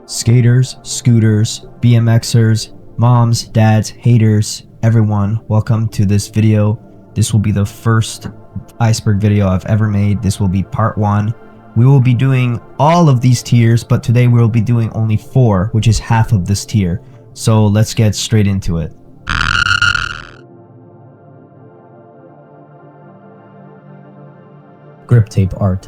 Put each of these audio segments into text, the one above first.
Skaters, scooters, BMXers, moms, dads, haters, everyone, welcome to this video. This will be the first iceberg video I've ever made. This will be part 1. We will be doing all of these tiers, but today we will be doing only 4, which is half of this tier. So let's get straight into it. Grip tape art.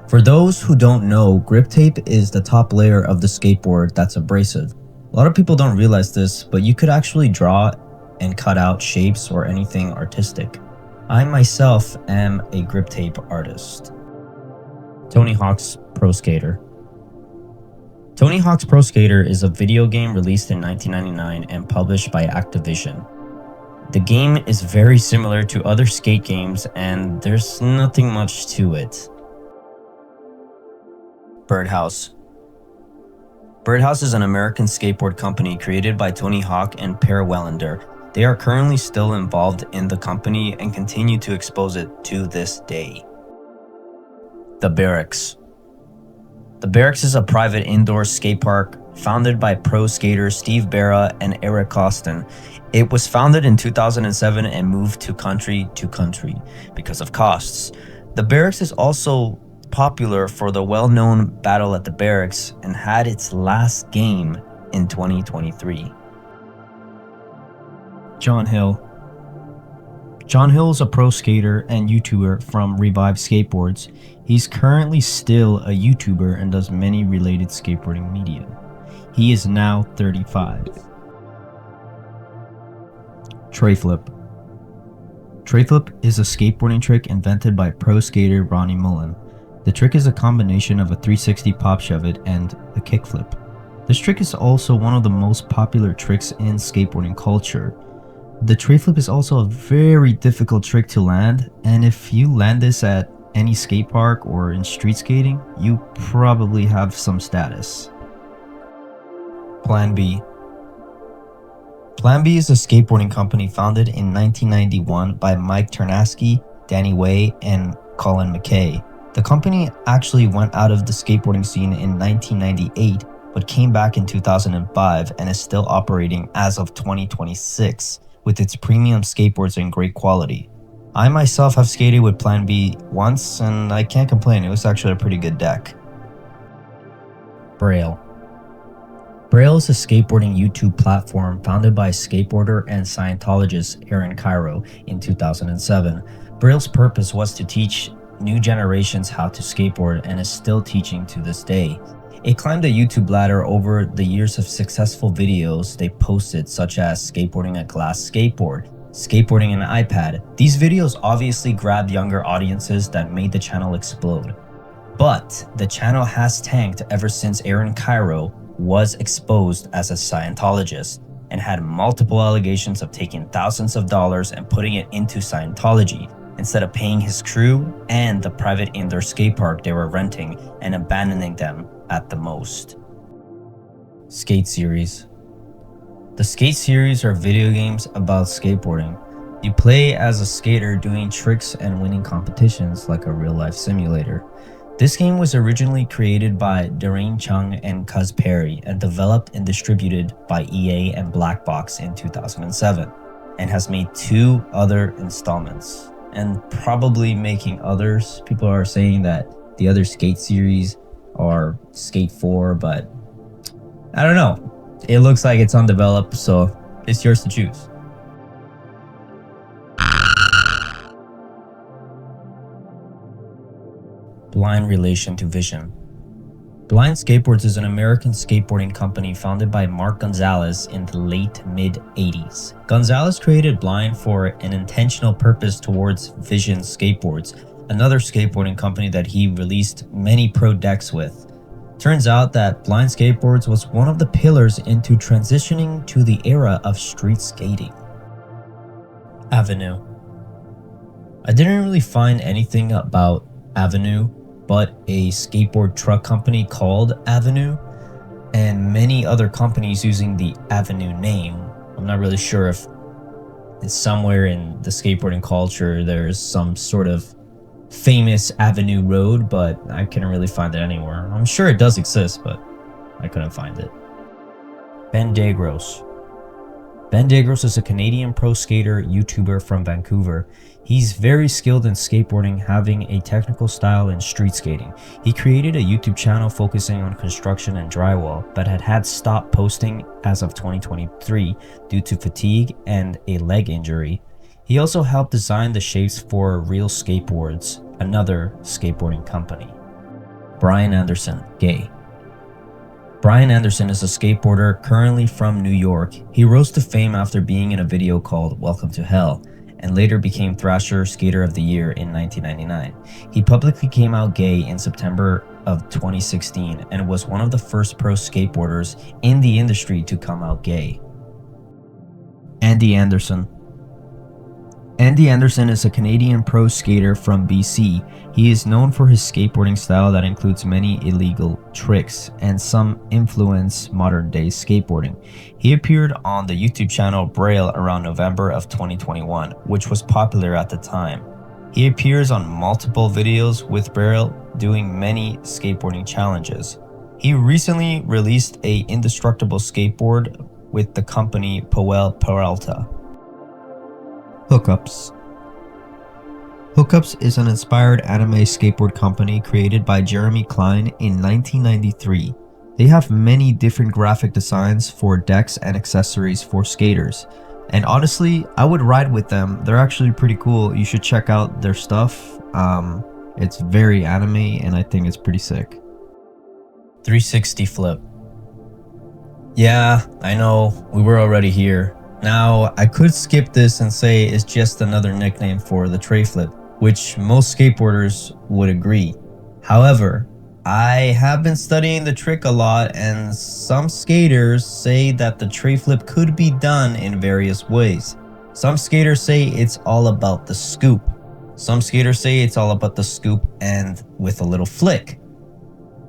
For those who don't know, grip tape is the top layer of the skateboard that's abrasive. A lot of people don't realize this, but you could actually draw and cut out shapes or anything artistic. I myself am a grip tape artist. Tony Hawk's Pro Skater. Tony Hawk's Pro Skater is a video game released in 1999 and published by Activision. The game is very similar to other skate games and there's nothing much to it. Birdhouse. Birdhouse is an American skateboard company created by Tony Hawk and Per Welander. They are currently still involved in the company and continue to expose it to this day. The Barracks. The Barracks is a private indoor skate park founded by pro skaters Steve Barra and Eric Costin. It was founded in 2007 and moved to country because of costs. The Barracks is also popular for the well-known Battle at the Barracks and had its last game in 2023. John Hill. John Hill is a pro skater and YouTuber from Revive Skateboards. He's currently still a YouTuber and does many related skateboarding media. He is now 35. Tray flip. Tray flip is a skateboarding trick invented by pro skater Ronnie Mullen. The trick is a combination of a 360 pop shove it and a kickflip. This trick is also one of the most popular tricks in skateboarding culture. The tray flip is also a very difficult trick to land, and if you land this at any skate park or in street skating, you probably have some status. Plan B. Plan B is a skateboarding company founded in 1991 by Mike Ternasky, Danny Way, and Colin McKay. The company actually went out of the skateboarding scene in 1998, but came back in 2005 and is still operating as of 2026 with its premium skateboards in great quality. I myself have skated with Plan B once and I can't complain, it was actually a pretty good deck. Braille. Braille is a skateboarding YouTube platform founded by skateboarder and Scientologist Aaron Cairo in 2007. Braille's purpose was to teach new generations how to skateboard and is still teaching to this day. It climbed the YouTube ladder over the years of successful videos they posted, such as skateboarding a glass skateboard, skateboarding an iPad. These videos obviously grabbed younger audiences that made the channel explode. But the channel has tanked ever since Aaron Cairo was exposed as a Scientologist and had multiple allegations of taking thousands of dollars and putting it into Scientology, instead of paying his crew and the private indoor skate park they were renting and abandoning them at the most. Skate series. The skate series are video games about skateboarding. You play as a skater doing tricks and winning competitions like a real-life simulator. This game was originally created by Darain Chung and Cuz Perry and developed and distributed by EA and Black Box in 2007 and has made 2 other installments. And probably making others. People are saying that the other skate series are Skate 4, but I don't know. It looks like it's undeveloped, so it's yours to choose. Blind relation to vision. Blind Skateboards is an American skateboarding company founded by Mark Gonzalez in the late mid-80s. Gonzalez created Blind for an intentional purpose towards Vision Skateboards, another skateboarding company that he released many pro decks with. Turns out that Blind Skateboards was one of the pillars into transitioning to the era of street skating. Avenue. I didn't really find anything about Avenue but a skateboard truck company called Avenue and many other companies using the Avenue name. I'm not really sure if it's somewhere in the skateboarding culture there's some sort of famous Avenue Road, but I couldn't really find it anywhere. I'm sure it does exist, but I couldn't find it. Ben Dagros. Ben Dagros is a Canadian pro skater YouTuber from Vancouver. He's very skilled in skateboarding, having a technical style in street skating. He created a YouTube channel focusing on construction and drywall, but had stopped posting as of 2023 due to fatigue and a leg injury. He also helped design the shapes for Real Skateboards, another skateboarding company. Brian Anderson, gay. Brian Anderson is a skateboarder currently from New York. He rose to fame after being in a video called Welcome to Hell, and later became Thrasher Skater of the Year in 1999. He publicly came out gay in September of 2016 and was one of the first pro skateboarders in the industry to come out gay. Andy Anderson. Andy Anderson is a Canadian pro skater from BC. He is known for his skateboarding style that includes many illegal tricks and some influence modern-day skateboarding. He appeared on the YouTube channel Braille around November of 2021, which was popular at the time. He appears on multiple videos with Braille doing many skateboarding challenges. He recently released a indestructible skateboard with the company Powell Peralta. Hookups. Hookups is an inspired anime skateboard company created by Jeremy Klein in 1993. They have many different graphic designs for decks and accessories for skaters. And honestly, I would ride with them. They're actually pretty cool. You should check out their stuff. It's very anime and I think it's pretty sick. 360 flip. Yeah, I know, we were already here. Now, I could skip this and say it's just another nickname for the tray flip, which most skateboarders would agree. However, I have been studying the trick a lot, and some skaters say that the tray flip could be done in various ways. Some skaters say it's all about the scoop. Some skaters say it's all about the scoop and with a little flick.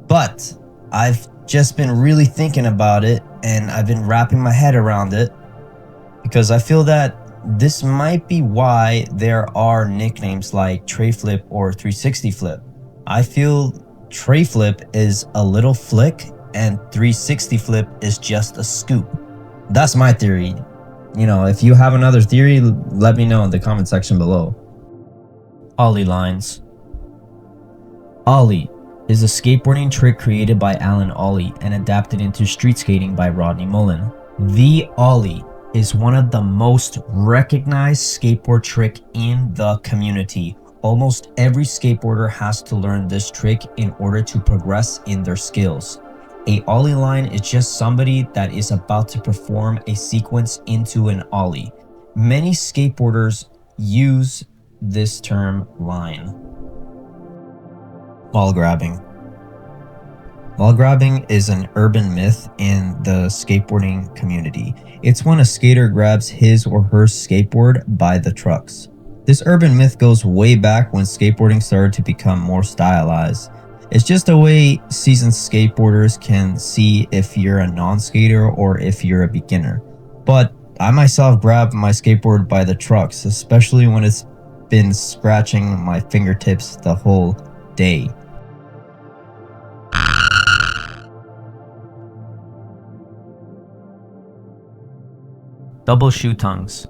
But I've just been really thinking about it, and I've been wrapping my head around it, because I feel that this might be why there are nicknames like tray flip or 360 flip. I feel tray flip is a little flick and 360 flip is just a scoop. That's my theory. You know, if you have another theory, let me know in the comment section below. Ollie lines. Ollie is a skateboarding trick created by Alan Ollie and adapted into street skating by Rodney Mullen. The Ollie is one of the most recognized skateboard trick in the community. Almost every skateboarder has to learn this trick in order to progress in their skills. A ollie line is just somebody that is about to perform a sequence into an ollie. Many skateboarders use this term line. Wall grabbing. Wall grabbing is an urban myth in the skateboarding community. It's when a skater grabs his or her skateboard by the trucks. This urban myth goes way back when skateboarding started to become more stylized. It's just a way seasoned skateboarders can see if you're a non-skater or if you're a beginner. But I myself grab my skateboard by the trucks, especially when it's been scratching my fingertips the whole day. Double shoe tongues.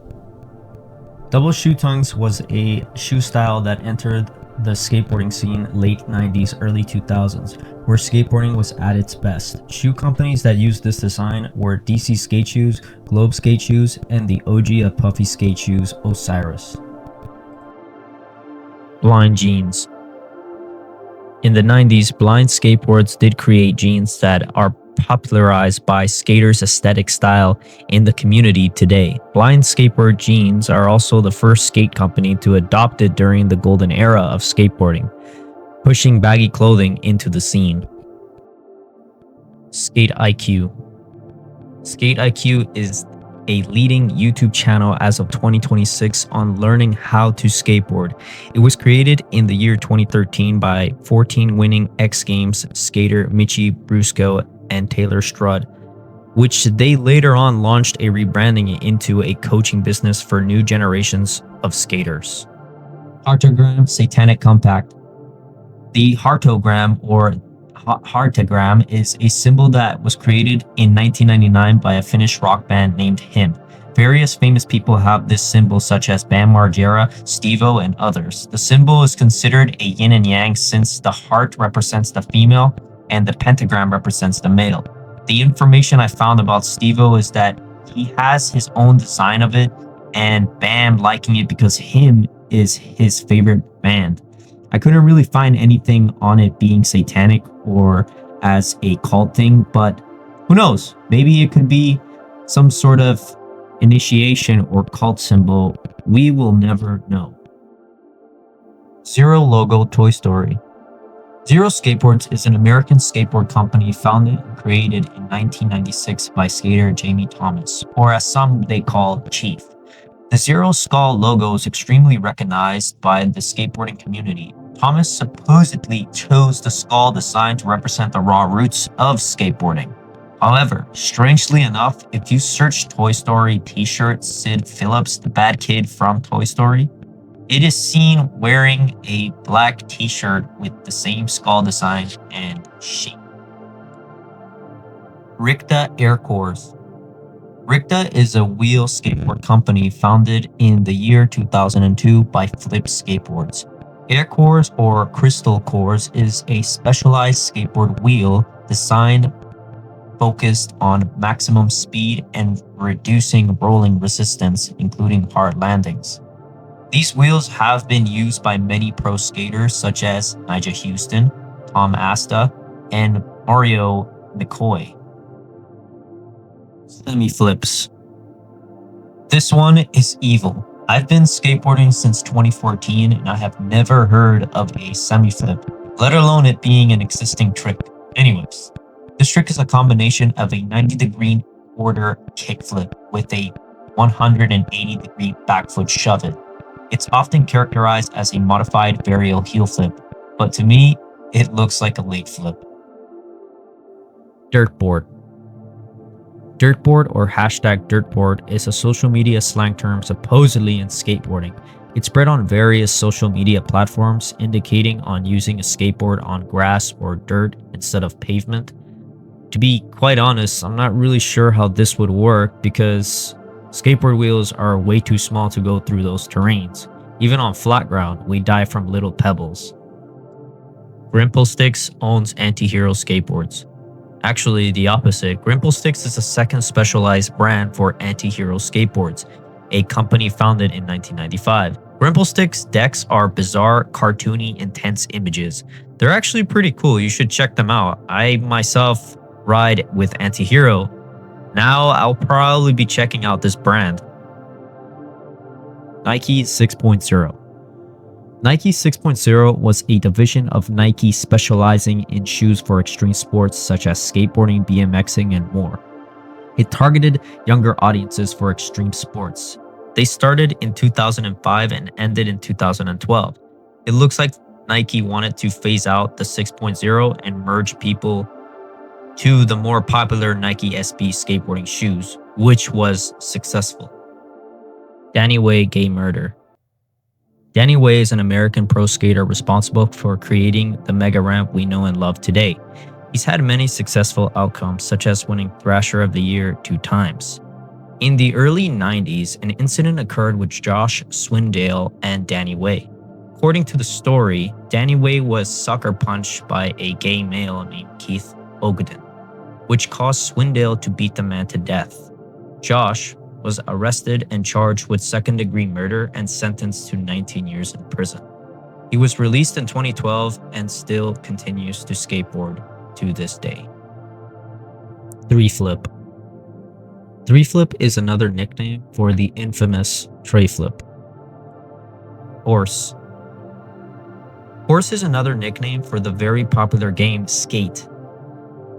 Double shoe tongues was a shoe style that entered the skateboarding scene late 90s, early 2000s, where skateboarding was at its best. Shoe companies that used this design were DC Skate Shoes, Globe Skate Shoes, and the OG of puffy skate shoes, Osiris. Blind jeans. In the 90s, blind skateboards did create jeans that are popularized by skaters' aesthetic style in the community today. Blind skateboard jeans are also the first skate company to adopt it during the golden era of skateboarding, pushing baggy clothing into the scene. Skate IQ. Skate IQ is a leading YouTube channel as of 2026 on learning how to skateboard. It was created in the year 2013 by 14-winning X Games skater Michi Brusco and Taylor Strudd, which they later on launched a rebranding into a coaching business for new generations of skaters. Hartogram Satanic Compact. The Hartogram, or heartagram is a symbol that was created in 1999 by a Finnish rock band named Him. Various famous people have this symbol, such as Bam Margera, Steve-O, and others. The symbol is considered a yin and yang since the heart represents the female and the pentagram represents the male. The information I found about Steve-O is that he has his own design of it, and Bam liking it because Him is his favorite band. I couldn't really find anything on it being satanic or as a cult thing, but who knows? Maybe it could be some sort of initiation or cult symbol. We will never know. Zero logo Toy Story. Zero Skateboards is an American skateboard company founded and created in 1996 by skater Jamie Thomas, or as some they call Chief. The Zero skull logo is extremely recognized by the skateboarding community. Thomas supposedly chose the skull design to represent the raw roots of skateboarding. However, strangely enough, if you search Toy Story t-shirt Sid Phillips, the bad kid from Toy Story, it is seen wearing a black t-shirt with the same skull design and shape. Rikta Air Cores. Rikta is a wheel skateboard company founded in the year 2002 by Flip Skateboards. Air Cores or Crystal Cores is a specialized skateboard wheel designed focused on maximum speed and reducing rolling resistance, including hard landings. These wheels have been used by many pro skaters such as Nigel Houston, Tom Asta, and Mario McCoy. Semi-flips. This one is evil. I've been skateboarding since 2014 and I have never heard of a semi-flip, let alone it being an existing trick. Anyways, this trick is a combination of a 90-degree quarter kickflip with a 180-degree backfoot shove it. It's often characterized as a modified varial heel flip, but to me, it looks like a late flip. Dirtboard. Dirtboard or hashtag dirtboard is a social media slang term supposedly in skateboarding. It's spread on various social media platforms, indicating on using a skateboard on grass or dirt instead of pavement. To be quite honest, I'm not really sure how this would work because skateboard wheels are way too small to go through those terrains. Even on flat ground, we die from little pebbles. Grimple Sticks owns Anti-Hero Skateboards. Actually, the opposite. Grimple Sticks is a second specialized brand for Anti-Hero Skateboards, a company founded in 1995. Grimple Sticks decks are bizarre, cartoony, intense images. They're actually pretty cool. You should check them out. I myself ride with Anti-Hero. Now I'll probably be checking out this brand. Nike 6.0. Nike 6.0 was a division of Nike specializing in shoes for extreme sports such as skateboarding, BMXing, and more. It targeted younger audiences for extreme sports. They started in 2005 and ended in 2012. It looks like Nike wanted to phase out the 6.0 and merge people to the more popular Nike SB skateboarding shoes, which was successful. Danny Way Gay Murder. Danny Way is an American pro skater responsible for creating the mega ramp we know and love today. He's had many successful outcomes, such as winning Thrasher of the Year 2 times. In the early 90s, an incident occurred with Josh Swindale and Danny Way. According to the story, Danny Way was sucker punched by a gay male named Keith Ogden, which caused Swindale to beat the man to death. Josh was arrested and charged with second-degree murder and sentenced to 19 years in prison. He was released in 2012 and still continues to skateboard to this day. Three flip. Three flip is another nickname for the infamous tray flip. Horse. Horse is another nickname for the very popular game Skate.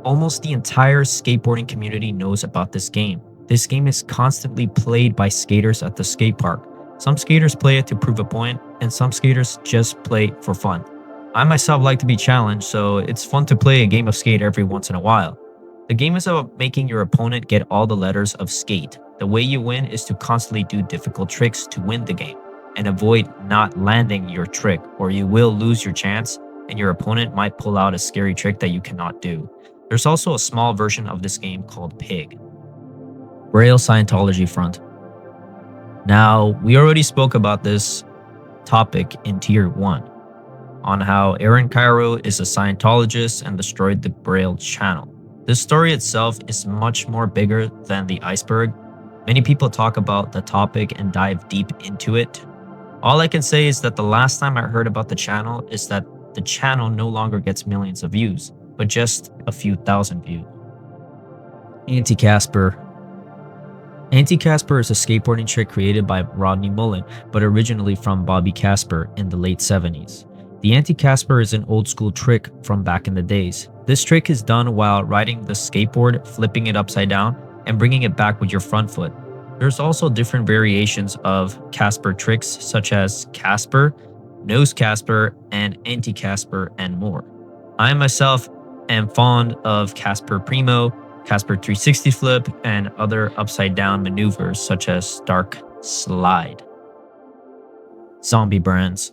Almost the entire skateboarding community knows about this game. This game is constantly played by skaters at the skate park. Some skaters play it to prove a point, and some skaters just play for fun. I myself like to be challenged, so it's fun to play a game of skate every once in a while. The game is about making your opponent get all the letters of skate. The way you win is to constantly do difficult tricks to win the game, and avoid not landing your trick, or you will lose your chance and your opponent might pull out a scary trick that you cannot do. There's also a small version of this game called Pig. Braille Scientology front. Now, we already spoke about this topic in Tier 1 on how Aaron Cairo is a Scientologist and destroyed the Braille channel. This story itself is much more bigger than the iceberg. Many people talk about the topic and dive deep into it. All I can say is that the last time I heard about the channel is that the channel no longer gets millions of views, but just a few thousand views. Anti-Casper. Anti-Casper is a skateboarding trick created by Rodney Mullen, but originally from Bobby Casper in the late 70s. The anti-Casper is an old school trick from back in the days. This trick is done while riding the skateboard, flipping it upside down, and bringing it back with your front foot. There's also different variations of Casper tricks such as Casper, Nose Casper, and Anti-Casper, and more. I myself am fond of Casper Primo, Casper 360 flip, and other upside down maneuvers such as Dark Slide. Zombie brands.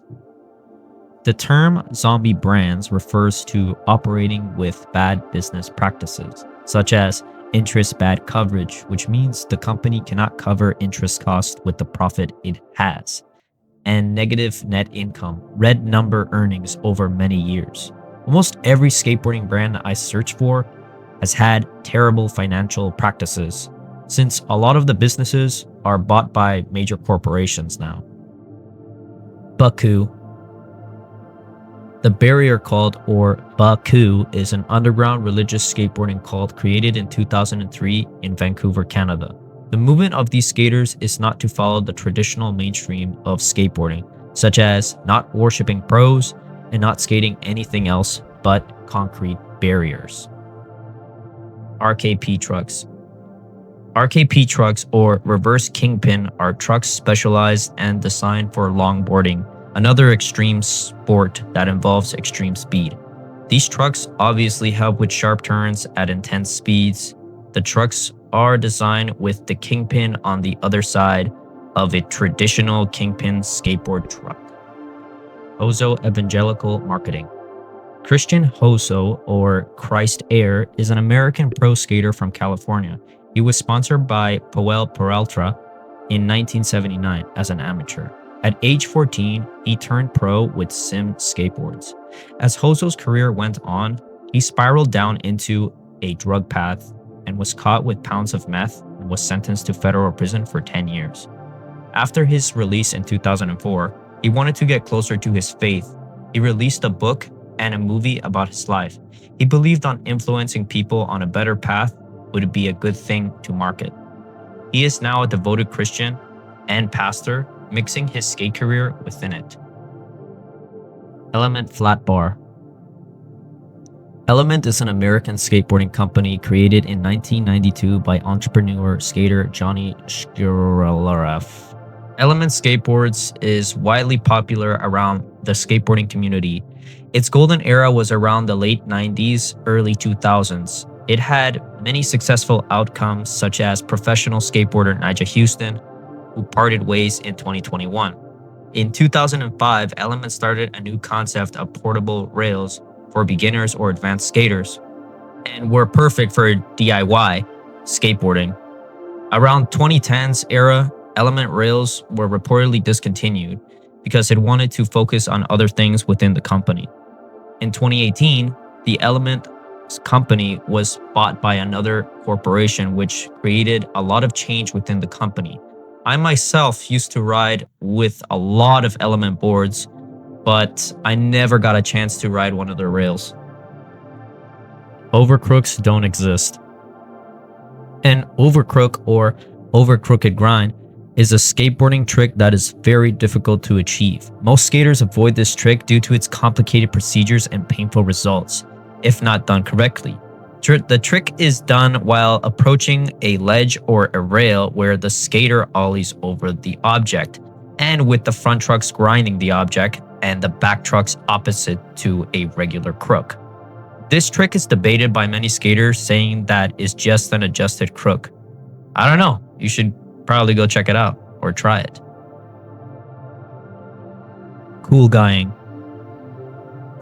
The term zombie brands refers to operating with bad business practices, such as interest bad coverage, which means the company cannot cover interest costs with the profit it has, and negative net income, red number earnings over many years. Almost every skateboarding brand I search for has had terrible financial practices, since a lot of the businesses are bought by major corporations now. Baku. The barrier cult, or Baku, is an underground religious skateboarding cult created in 2003 in Vancouver, Canada. The movement of these skaters is not to follow the traditional mainstream of skateboarding, such as not worshipping pros and not skating anything else but concrete barriers. RKP trucks. RKP trucks, or reverse kingpin, are trucks specialized and designed for longboarding, another extreme sport that involves extreme speed. These trucks obviously help with sharp turns at intense speeds. The trucks are designed with the kingpin on the other side of a traditional kingpin skateboard truck. Hoso Evangelical Marketing. Christian Hoso, or Christ Air, is an American pro skater from California. He was sponsored by Powell Peralta in 1979 as an amateur. At age 14, he turned pro with Sim skateboards. As Hoso's career went on, he spiraled down into a drug path and was caught with pounds of meth and was sentenced to federal prison for 10 years. After his release in 2004, he wanted to get closer to his faith. He released a book and a movie about his life. He believed on influencing people on a better path would be a good thing to market. He is now a devoted Christian and pastor, mixing his skate career within it. Element Flat Bar. Element is an American skateboarding company created in 1992 by entrepreneur skater Johnny Shkirlareff. Element Skateboards is widely popular around the skateboarding community. Its golden era was around the late 90s, early 2000s. It had many successful outcomes, such as professional skateboarder Nigel Houston, who parted ways in 2021. In 2005, Element started a new concept of portable rails for beginners or advanced skaters, and were perfect for DIY skateboarding. Around 2010s era, Element rails were reportedly discontinued because it wanted to focus on other things within the company. In 2018, the Element company was bought by another corporation, which created a lot of change within the company. I myself used to ride with a lot of Element boards, but I never got a chance to ride one of their rails. Overcrooks don't exist. An overcrook, or overcrooked grind, is a skateboarding trick that is very difficult to achieve. Most skaters avoid this trick due to its complicated procedures and painful results, if not done correctly. The trick is done while approaching a ledge or a rail where the skater ollies over the object, and with the front trucks grinding the object and the back trucks opposite to a regular crook. This trick is debated by many skaters, saying that it's just an adjusted crook. I don't know, you should probably go check it out or try it. Cool guying.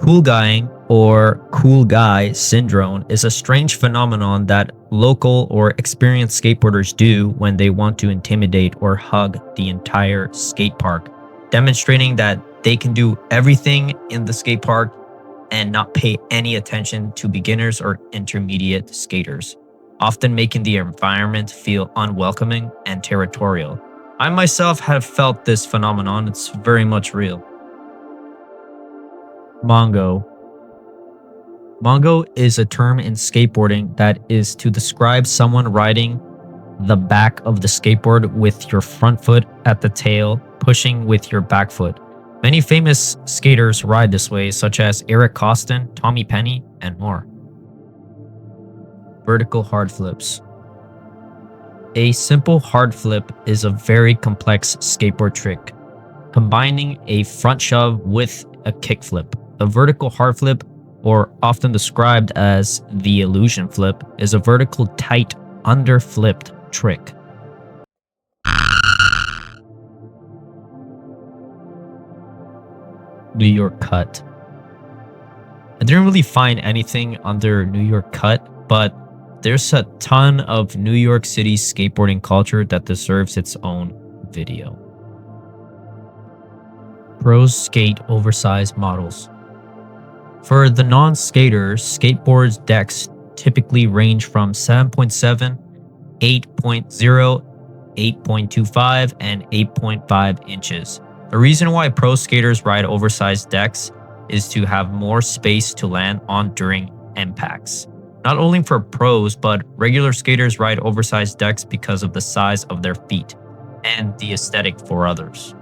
Cool guying or cool guy syndrome is a strange phenomenon that local or experienced skateboarders do when they want to intimidate or hug the entire skate park, demonstrating that they can do everything in the skate park and not pay any attention to beginners or intermediate skaters, often making the environment feel unwelcoming and territorial. I myself have felt this phenomenon. It's very much real. Mongo. Mongo is a term in skateboarding that is to describe someone riding the back of the skateboard with your front foot at the tail, pushing with your back foot. Many famous skaters ride this way, such as Eric Costin, Tommy Penny, and more. Vertical hard flips. A simple hard flip is a very complex skateboard trick, combining a front shove with a kick flip. A vertical hard flip, or often described as the illusion flip, is a vertical tight under-flipped trick. New York cut. I didn't really find anything under New York cut, but there's a ton of New York City skateboarding culture that deserves its own video. Pros skate oversized models. For the non-skaters, skateboards decks typically range from 7.7, 8.0, 8.25, and 8.5 inches. The reason why pro skaters ride oversized decks is to have more space to land on during impacts. Not only for pros, but regular skaters ride oversized decks because of the size of their feet and the aesthetic for others.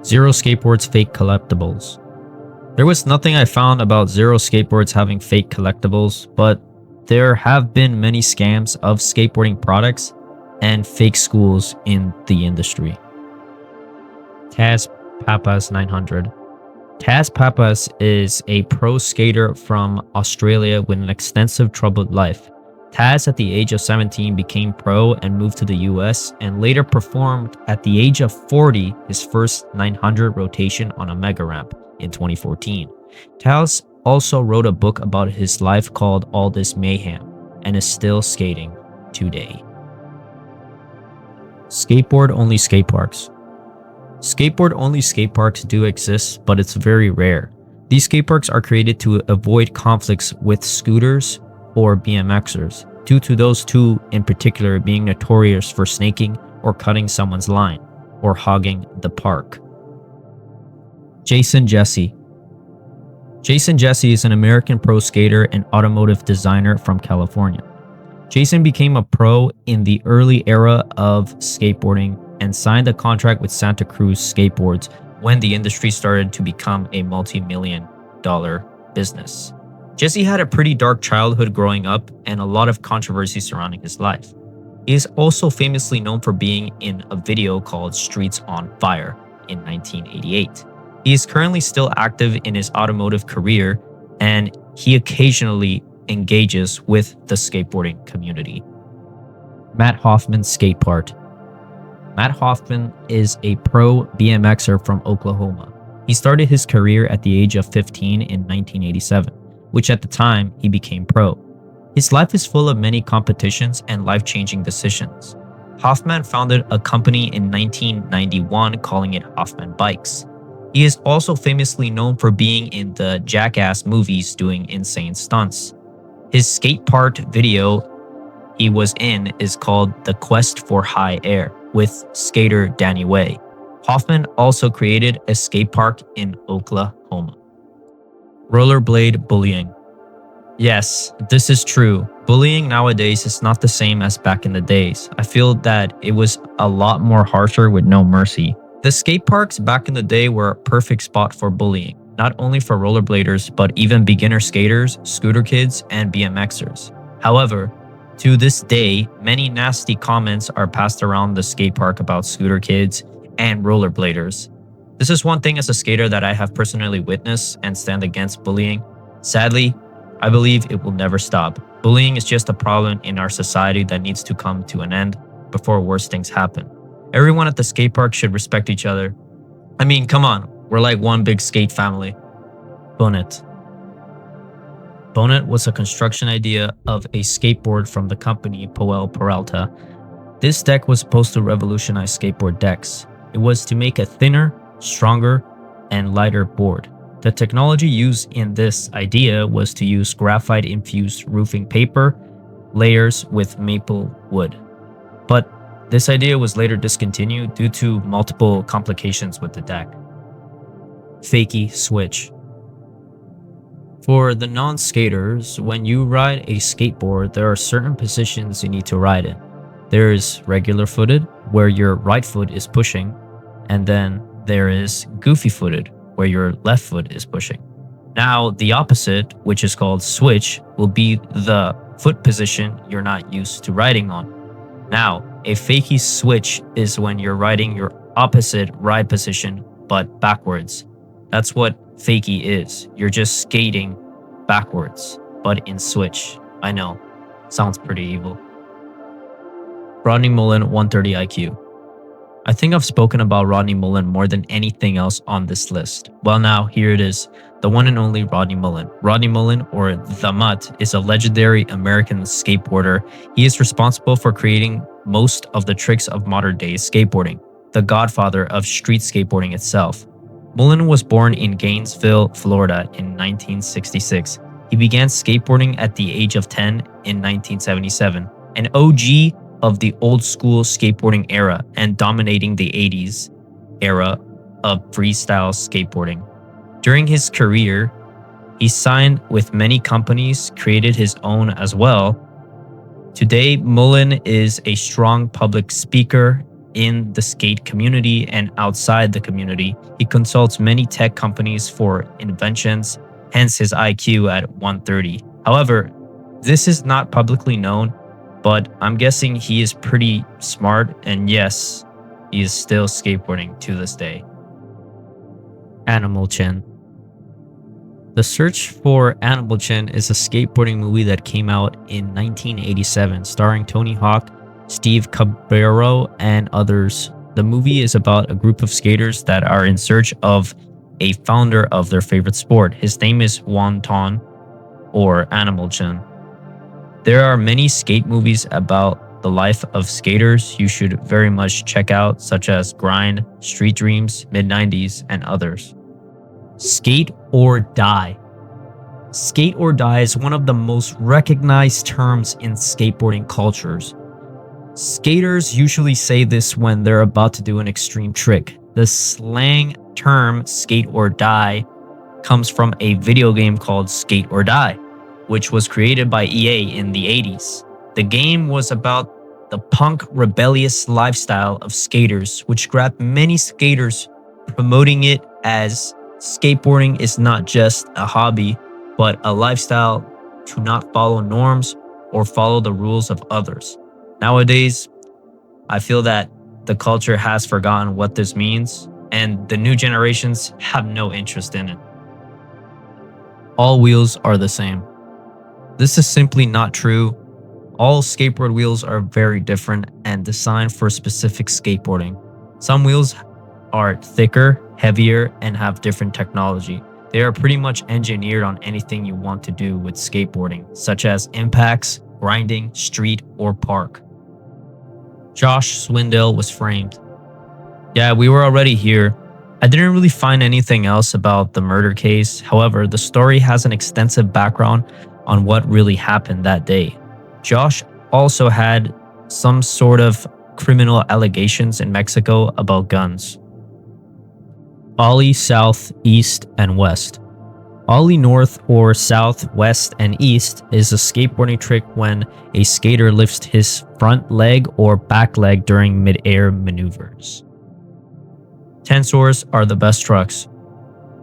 Zero skateboards fake collectibles. There was nothing I found about Zero skateboards having fake collectibles, but there have been many scams of skateboarding products and fake schools in the industry. Taz Papas 900. Taz Papas is a pro skater from Australia with an extensive troubled life. Taz at the age of 17 became pro and moved to the US, and later performed at the age of 40 his first 900 rotation on a mega ramp in 2014. Taz also wrote a book about his life called All This Mayhem and is still skating today. Skateboard-only skate parks. Skateboard-only skate parks do exist, but it's very rare. These skate parks are created to avoid conflicts with scooters or BMXers, due to those two in particular being notorious for snaking or cutting someone's line, or hogging the park. Jason Jesse. Jason Jesse is an American pro skater and automotive designer from California. Jason became a pro in the early era of skateboarding and signed a contract with Santa Cruz Skateboards when the industry started to become a multi-million-dollar business. Jesse had a pretty dark childhood growing up and a lot of controversy surrounding his life. He is also famously known for being in a video called Streets on Fire in 1988. He is currently still active in his automotive career, and he occasionally engages with the skateboarding community. Matt Hoffman skate part. Matt Hoffman is a pro BMXer from Oklahoma. He started his career at the age of 15 in 1987, which at the time he became pro. His life is full of many competitions and life-changing decisions. Hoffman founded a company in 1991 calling it Hoffman Bikes. He is also famously known for being in the Jackass movies doing insane stunts. His skate part video he was in is called The Quest for High Air with skater Danny Way. Hoffman also created a skate park in Oklahoma. Rollerblade bullying. Yes, this is true. Bullying nowadays is not the same as back in the days. I feel that it was a lot more harsher with no mercy. The skate parks back in the day were a perfect spot for bullying, not only for rollerbladers, but even beginner skaters, scooter kids, and BMXers. However, to this day, many nasty comments are passed around the skate park about scooter kids and rollerbladers. This is one thing as a skater that I have personally witnessed and stand against bullying. Sadly, I believe it will never stop. Bullying is just a problem in our society that needs to come to an end before worse things happen. Everyone at the skate park should respect each other. I mean, come on, we're like one big skate family. Bonnet. Bonnet was a construction idea of a skateboard from the company Powell Peralta. This deck was supposed to revolutionize skateboard decks. It was to make a thinner, stronger, and lighter board. The technology used in this idea was to use graphite-infused roofing paper layers with maple wood. But this idea was later discontinued due to multiple complications with the deck. Fakie switch. For the non-skaters, when you ride a skateboard, there are certain positions you need to ride in. There is regular footed, where your right foot is pushing, and then there is goofy footed, where your left foot is pushing. Now, the opposite, which is called switch, will be the foot position you're not used to riding on. Now, a fakie switch is when you're riding your opposite ride position, but backwards. That's what fakie is. You're just skating backwards, but in switch. I know, sounds pretty evil. Rodney Mullen 130 IQ. I think I've spoken about Rodney Mullen more than anything else on this list. Well, now here it is, the one and only Rodney Mullen. Rodney Mullen, or The Mutt, is a legendary American skateboarder. He is responsible for creating most of the tricks of modern-day skateboarding, the godfather of street skateboarding itself. Mullen was born in Gainesville, Florida in 1966. He began skateboarding at the age of 10 in 1977, an OG of the old school skateboarding era and dominating the 80s era of freestyle skateboarding. During his career, he signed with many companies, created his own as well. Today, Mullen is a strong public speaker in the skate community and outside the community. He consults many tech companies for inventions, hence his IQ at 130. However, this is not publicly known, but I'm guessing he is pretty smart, and yes, he is still skateboarding to this day. Animal Chin. The Search for Animal Chin is a skateboarding movie that came out in 1987, starring Tony Hawk, Steve Caballero, and others. The movie is about a group of skaters that are in search of a founder of their favorite sport. His name is Wonton, or Animal Chin. There are many skate movies about the life of skaters you should very much check out, such as Grind, Street Dreams, Mid-90s, and others. Skate or die. Skate or die is one of the most recognized terms in skateboarding cultures. Skaters usually say this when they're about to do an extreme trick. The slang term skate or die comes from a video game called Skate or Die, which was created by EA in the 80s. The game was about the punk rebellious lifestyle of skaters, which grabbed many skaters, promoting it as skateboarding is not just a hobby, but a lifestyle to not follow norms or follow the rules of others. Nowadays, I feel that the culture has forgotten what this means, and the new generations have no interest in it. All wheels are the same. This is simply not true. All skateboard wheels are very different and designed for specific skateboarding. Some wheels are thicker, heavier, and have different technology. They are pretty much engineered on anything you want to do with skateboarding, such as impacts, grinding, street, or park. Josh Swindell was framed. Yeah, we were already here. I didn't really find anything else about the murder case. However, the story has an extensive background on what really happened that day. Josh also had some sort of criminal allegations in Mexico about guns. Ollie South, East, and West. Ollie North or South, West, and East is a skateboarding trick when a skater lifts his front leg or back leg during mid-air maneuvers. Tensors are the best trucks.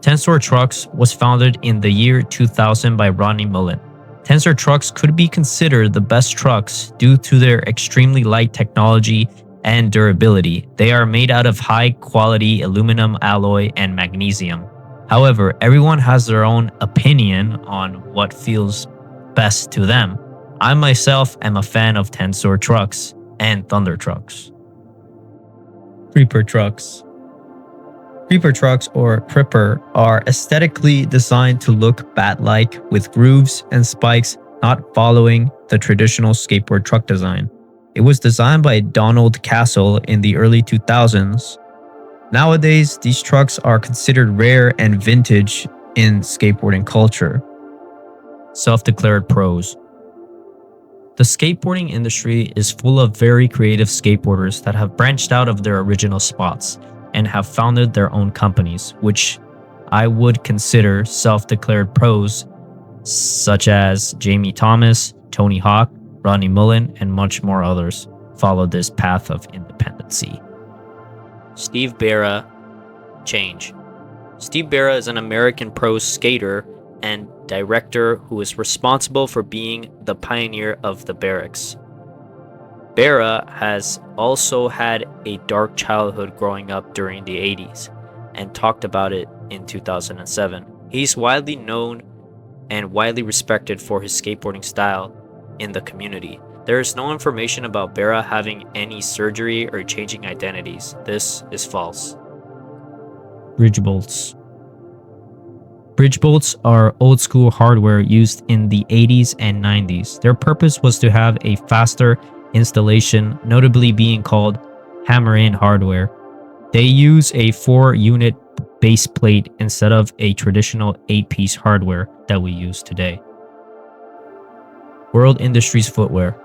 Tensor Trucks was founded in the year 2000 by Rodney Mullen. Tensor trucks could be considered the best trucks due to their extremely light technology and durability. They are made out of high-quality aluminum alloy and magnesium. However, everyone has their own opinion on what feels best to them. I myself am a fan of Tensor trucks and Thunder trucks. Creeper trucks. Creeper trucks, or creeper, are aesthetically designed to look bat-like with grooves and spikes, not following the traditional skateboard truck design. It was designed by Donald Castle in the early 2000s. Nowadays, these trucks are considered rare and vintage in skateboarding culture. Self-declared pros. The skateboarding industry is full of very creative skateboarders that have branched out of their original spots and have founded their own companies, which I would consider self-declared pros, such as Jamie Thomas, Tony Hawk, Rodney Mullen, and much more others followed this path of independency. Steve Berra, change. Steve Berra is an American pro skater and director who is responsible for being the pioneer of the barracks. Berra has also had a dark childhood growing up during the 80s and talked about it in 2007. He's widely known and widely respected for his skateboarding style in the community. There is no information about Berra having any surgery or changing identities. This is false. Bridge bolts. Bridge bolts are old school hardware used in the 80s and 90s. Their purpose was to have a faster installation, notably being called hammer-in hardware. They use a 4-unit base plate instead of a traditional 8-piece hardware that we use today. World Industries Footwear.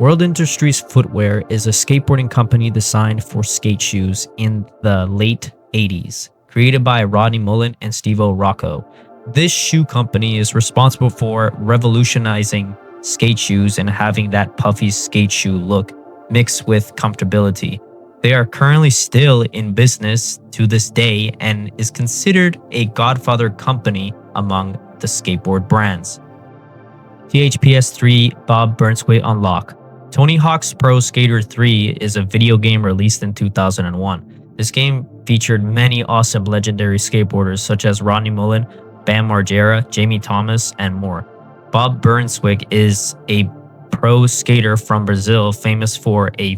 World Industries Footwear is a skateboarding company designed for skate shoes in the late 80s, created by Rodney Mullen and Steve-O Rocco. This shoe company is responsible for revolutionizing skate shoes and having that puffy skate shoe look mixed with comfortability. They are currently still in business to this day and is considered a godfather company among the skateboard brands. THPS 3 Bob Burnsway Unlock. Tony Hawk's Pro Skater 3 is a video game released in 2001. This game featured many awesome legendary skateboarders such as Rodney Mullen, Bam Margera, Jamie Thomas, and more. Bob Burnswig is a pro skater from Brazil famous for a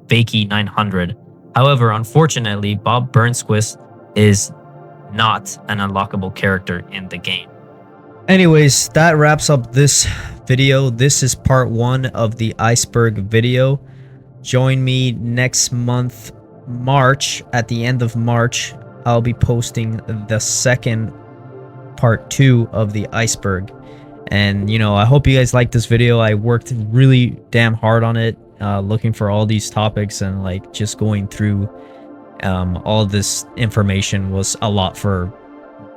fakie 900. However, unfortunately, Bob Burnswig is not an unlockable character in the game. Anyways, that wraps up this video. This is part 1 of the iceberg video. Join me next month, March. At the end of March, I'll be posting the second part 2 of the iceberg. And I hope you guys liked this video. I worked really damn hard on it, looking for all these topics, and like just going through all this information was a lot for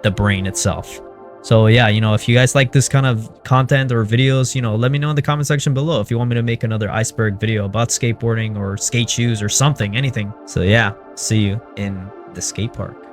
the brain itself. So yeah, if you guys like this kind of content or videos, let me know in the comment section below if you want me to make another iceberg video about skateboarding or skate shoes or something, anything. So yeah, see you in the skate park.